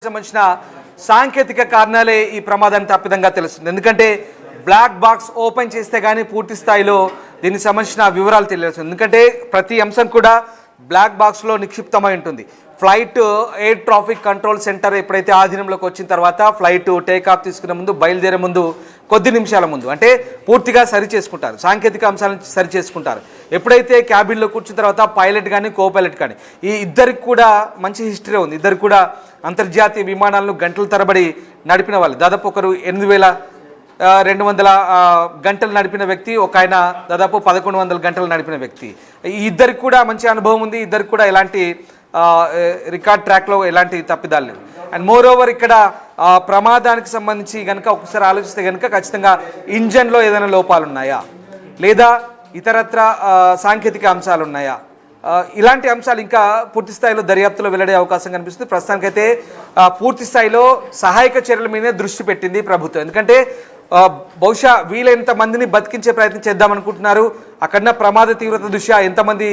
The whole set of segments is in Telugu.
సంబంధించిన సాంకేతిక కారణాలే ఈ ప్రమాదాన్ని తప్పిదంగా తెలుస్తుంది. ఎందుకంటే బ్లాక్ బాక్స్ ఓపెన్ చేస్తే కానీ పూర్తి స్థాయిలో దీనికి సంబంధించిన వివరాలు తెలియదు. ఎందుకంటే ప్రతి అంశం కూడా బ్లాక్ బాక్స్లో నిక్షిప్తమై ఉంటుంది. Flight air traffic control centre ఎప్పుడైతే ఆధీనంలోకి వచ్చిన తర్వాత ఫ్లైట్ టేకాఫ్ తీసుకునే ముందు బయలుదేరే ముందు కొద్ది నిమిషాల ముందు అంటే పూర్తిగా సరి చేసుకుంటారు, సాంకేతిక అంశాలను సరి చేసుకుంటారు. ఎప్పుడైతే క్యాబిన్లో కూర్చున్న తర్వాత పైలట్ కానీ కో పైలట్ కానీ ఈ ఇద్దరికి కూడా మంచి హిస్టరీ ఉంది. ఇద్దరు కూడా అంతర్జాతీయ విమానాలను గంటల తరబడి నడిపిన వాళ్ళు. దాదాపు ఒకరు 8,200 గంటలు నడిపిన వ్యక్తి, ఒక ఆయన దాదాపు 1,100 గంటలు నడిపిన వ్యక్తి. ఈ ఇద్దరికి కూడా మంచి అనుభవం ఉంది. ఇద్దరికి కూడా ఎలాంటి రికార్డ్ ట్రాక్లో ఎలాంటి తప్పిదాలు లేవు. అండ్ మోర్ ఓవర్ ఇక్కడ ప్రమాదానికి సంబంధించి కనుక ఒకసారి ఆలోచిస్తే కనుక ఖచ్చితంగా ఇంజన్లో ఏదైనా లోపాలు ఉన్నాయా లేదా ఇతరత్ర సాంకేతిక అంశాలు ఉన్నాయా, ఇలాంటి అంశాలు ఇంకా పూర్తి స్థాయిలో దర్యాప్తులో వెల్లడే అవకాశం కనిపిస్తుంది. ప్రస్తుతానికైతే పూర్తి స్థాయిలో సహాయక చర్యల మీదే దృష్టి పెట్టింది ప్రభుత్వం. ఎందుకంటే బహుశా వీలైనంత మందిని బతికించే ప్రయత్నం చేద్దామనుకుంటున్నారు. అక్కడన్న ప్రమాద తీవ్రత దృష్ట్యా ఎంతమంది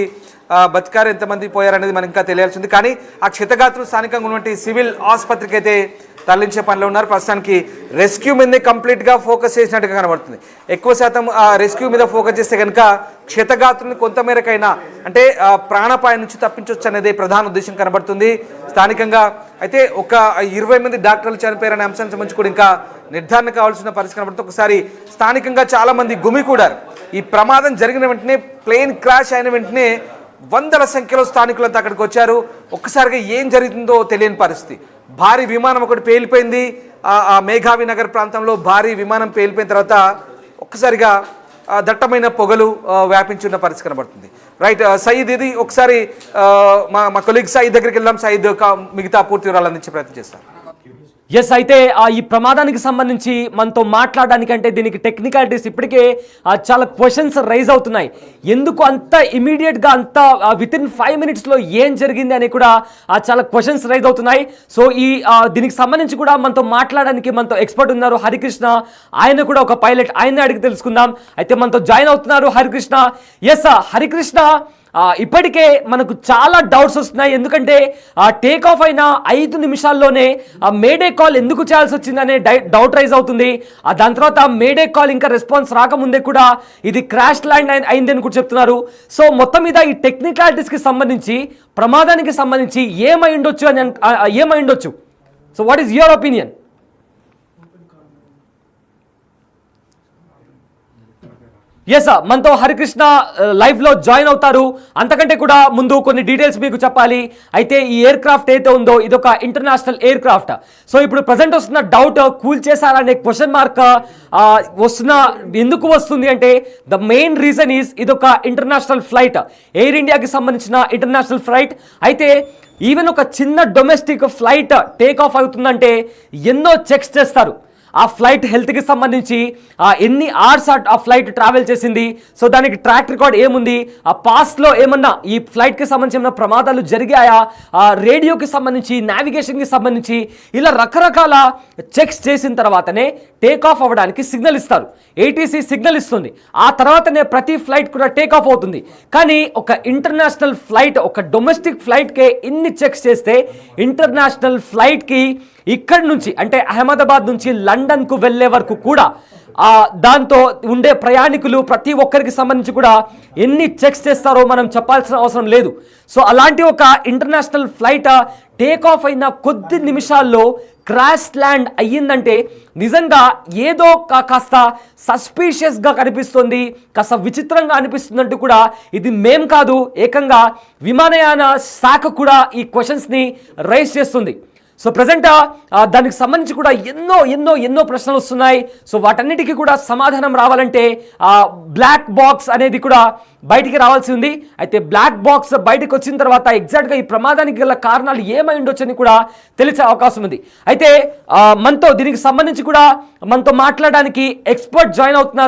బతికారు, ఎంతమంది పోయారనేది మనకు ఇంకా తెలియాల్సి ఉంది. కానీ ఆ క్షతగాత్రులు స్థానికంగా ఉన్నటువంటి సివిల్ ఆసుపత్రికి అయితే తరలించే పనిలో ఉన్నారు. ప్రస్తుతానికి రెస్క్యూ మీదే కంప్లీట్గా ఫోకస్ చేసినట్టుగా కనబడుతుంది. ఎక్కువ శాతం రెస్క్యూ మీద ఫోకస్ చేస్తే కనుక క్షతగాత్రులను కొంతమేరకైనా అంటే ప్రాణాపాయం నుంచి తప్పించవచ్చు అనేది ప్రధాన ఉద్దేశం కనబడుతుంది స్థానికంగా. అయితే ఒక 20 మంది డాక్టర్లు చనిపోయారనే అంశానికి సంబంధించి కూడా ఇంకా నిర్ధారణ కావాల్సిన పరిస్థితి కనబడుతుంది. ఒకసారి స్థానికంగా చాలామంది గుమికూడారు. ఈ ప్రమాదం జరిగిన వెంటనే, ప్లేన్ క్రాష్ అయిన వెంటనే వందల సంఖ్యలో స్థానికులంతా అక్కడికి వచ్చారు. ఒక్కసారిగా ఏం జరుగుతుందో తెలియని పరిస్థితి. భారీ విమానం ఒకటి పేలిపోయింది. ఆ మేఘావి నగర్ ప్రాంతంలో భారీ విమానం పేలిపోయిన తర్వాత ఒక్కసారిగా దట్టమైన పొగలు వ్యాపించి ఉన్న పరిస్థితి కనబడుతుంది. రైట్ సయీద్, ఇది ఒకసారి మా కొలీగ్ సయీద్ దగ్గరికి వెళ్దాం. సయీద్ మిగతా పూర్తి వివరాలు అందించే ప్రయత్నం చేస్తాం. ఎస్, అయితే ఈ ప్రమాదానికి సంబంధించి మనతో మాట్లాడడానికంటే దీనికి టెక్నికాలిటీస్ ఇప్పటికే చాలా క్వశ్చన్స్ రైజ్ అవుతున్నాయి. ఎందుకు అంత ఇమీడియట్గా అంత వితిన్ 5 minutesలో ఏం జరిగింది అని కూడా చాలా క్వశ్చన్స్ రైజ్ అవుతున్నాయి. సో దీనికి సంబంధించి కూడా మనతో మాట్లాడడానికి మనతో ఎక్స్పర్ట్ ఉన్నారు హరికృష్ణ. ఆయన కూడా ఒక పైలట్, ఆయన అడిగి తెలుసుకుందాం. అయితే మనతో జాయిన్ అవుతున్నారు హరికృష్ణ. ఎస్ హరికృష్ణ, ఇప్పటికే మనకు చాలా డౌట్స్ వస్తున్నాయి. ఎందుకంటే టేక్ ఆఫ్ అయిన 5 నిమిషాల్లోనే మేడే కాల్ ఎందుకు చేయాల్సి వచ్చిందనే డౌట్ రైజ్ అవుతుంది. దాని తర్వాత మేడే కాల్ ఇంకా రెస్పాన్స్ రాకముందే కూడా ఇది క్రాష్ ల్యాండ్ అయిందని కూడా చెప్తున్నారు. సో మొత్తం మీద ఈ టెక్నికాలిటీస్కి సంబంధించి, ప్రమాదానికి సంబంధించి ఏమై ఉండొచ్చు? So what is your opinion? Yes, మనతో హరికృష్ణ లైవ్ లో జాయిన్ అవుతారు. అంతకంటే కూడా ముందు కొన్ని డీటెయిల్స్ మీకు చెప్పాలి. అయితే ఈ ఎయిర్ క్రాఫ్ట్ అయితే ఉందో ఇదొక ఇంటర్నేషనల్ ఎయిర్ క్రాఫ్ట్. సో ఇప్పుడు ప్రజెంట్ వస్తున్న డౌట్, కూల్ చేశారనే క్వశ్చన్ మార్క్ ఎందుకు వస్తుంది అంటే ద మెయిన్ రీజన్ ఈజ్ ఇదొక ఇంటర్నేషనల్ ఫ్లైట్, ఎయిర్ ఇండియాకి సంబంధించిన ఇంటర్నేషనల్ ఫ్లైట్. అయితే ఈవెన్ ఒక చిన్న డొమెస్టిక్ ఫ్లైట్ టేక్ ఆఫ్ అవుతుందంటే ఎన్నో చెక్స్ చేస్తారు. ఆ ఫ్లైట్ హెల్త్కి సంబంధించి ఎన్ని అవర్స్ ఆ ఫ్లైట్ ట్రావెల్ చేసింది, సో దానికి ట్రాక్ రికార్డ్ ఏముంది, ఆ పాస్ట్లో ఏమన్నా ఈ ఫ్లైట్కి సంబంధించిన ప్రమాదాలు జరిగాయా, రేడియోకి సంబంధించి, నావిగేషన్కి సంబంధించి ఇలా రకరకాల చెక్స్ చేసిన తర్వాతనే టేక్ ఆఫ్ అవ్వడానికి సిగ్నల్ ఇస్తారు. ఏటీసీ సిగ్నల్ ఇస్తుంది. ఆ తర్వాతనే ప్రతి ఫ్లైట్ కూడా టేక్ ఆఫ్ అవుతుంది. కానీ ఒక ఇంటర్నేషనల్ ఫ్లైట్, ఒక డొమెస్టిక్ ఫ్లైట్కే ఇన్ని చెక్స్ చేస్తే ఇంటర్నేషనల్ ఫ్లైట్కి ఇక్కడి నుంచి అంటే అహ్మదాబాద్ నుంచి లండన్కు వెళ్ళే వరకు కూడా దాంతో ఉండే ప్రయాణికులు ప్రతి ఒక్కరికి సంబంధించి కూడా ఎన్ని చెక్స్ చేస్తారో మనం చెప్పాల్సిన అవసరం లేదు. సో అలాంటి ఒక ఇంటర్నేషనల్ ఫ్లైట్ టేక్ ఆఫ్ అయిన కొద్ది నిమిషాల్లో క్రాష్ ల్యాండ్ అయ్యిందంటే నిజంగా ఏదో కాస్త సస్పీషియస్గా కనిపిస్తుంది, కాస్త విచిత్రంగా అనిపిస్తుందంటూ కూడా ఇది మేం కాదు, ఏకంగా విమానయాన శాఖ కూడా ఈ క్వశ్చన్స్ని రైజ్ చేస్తుంది. సో ప్రజెంట్ దానికి సంబంధించి కూడా ఎన్నో ప్రశ్నలు వస్తున్నాయి. సో వాటన్నిటికీ కూడా సమాధానం రావాలంటే బ్లాక్ బాక్స్ అనేది కూడా బయటికి రావాల్సి ఉంది. అయితే బ్లాక్ బాక్స్ బయటకు వచ్చిన తర్వాత ఎగ్జాక్ట్గా ఈ ప్రమాదానికి గల కారణాలు ఏమై ఉండొచ్చని కూడా తెలిసే అవకాశం ఉంది. అయితే దీనికి సంబంధించి కూడా మనతో మాట్లాడడానికి ఎక్స్పర్ట్ జాయిన్ అవుతున్నారు.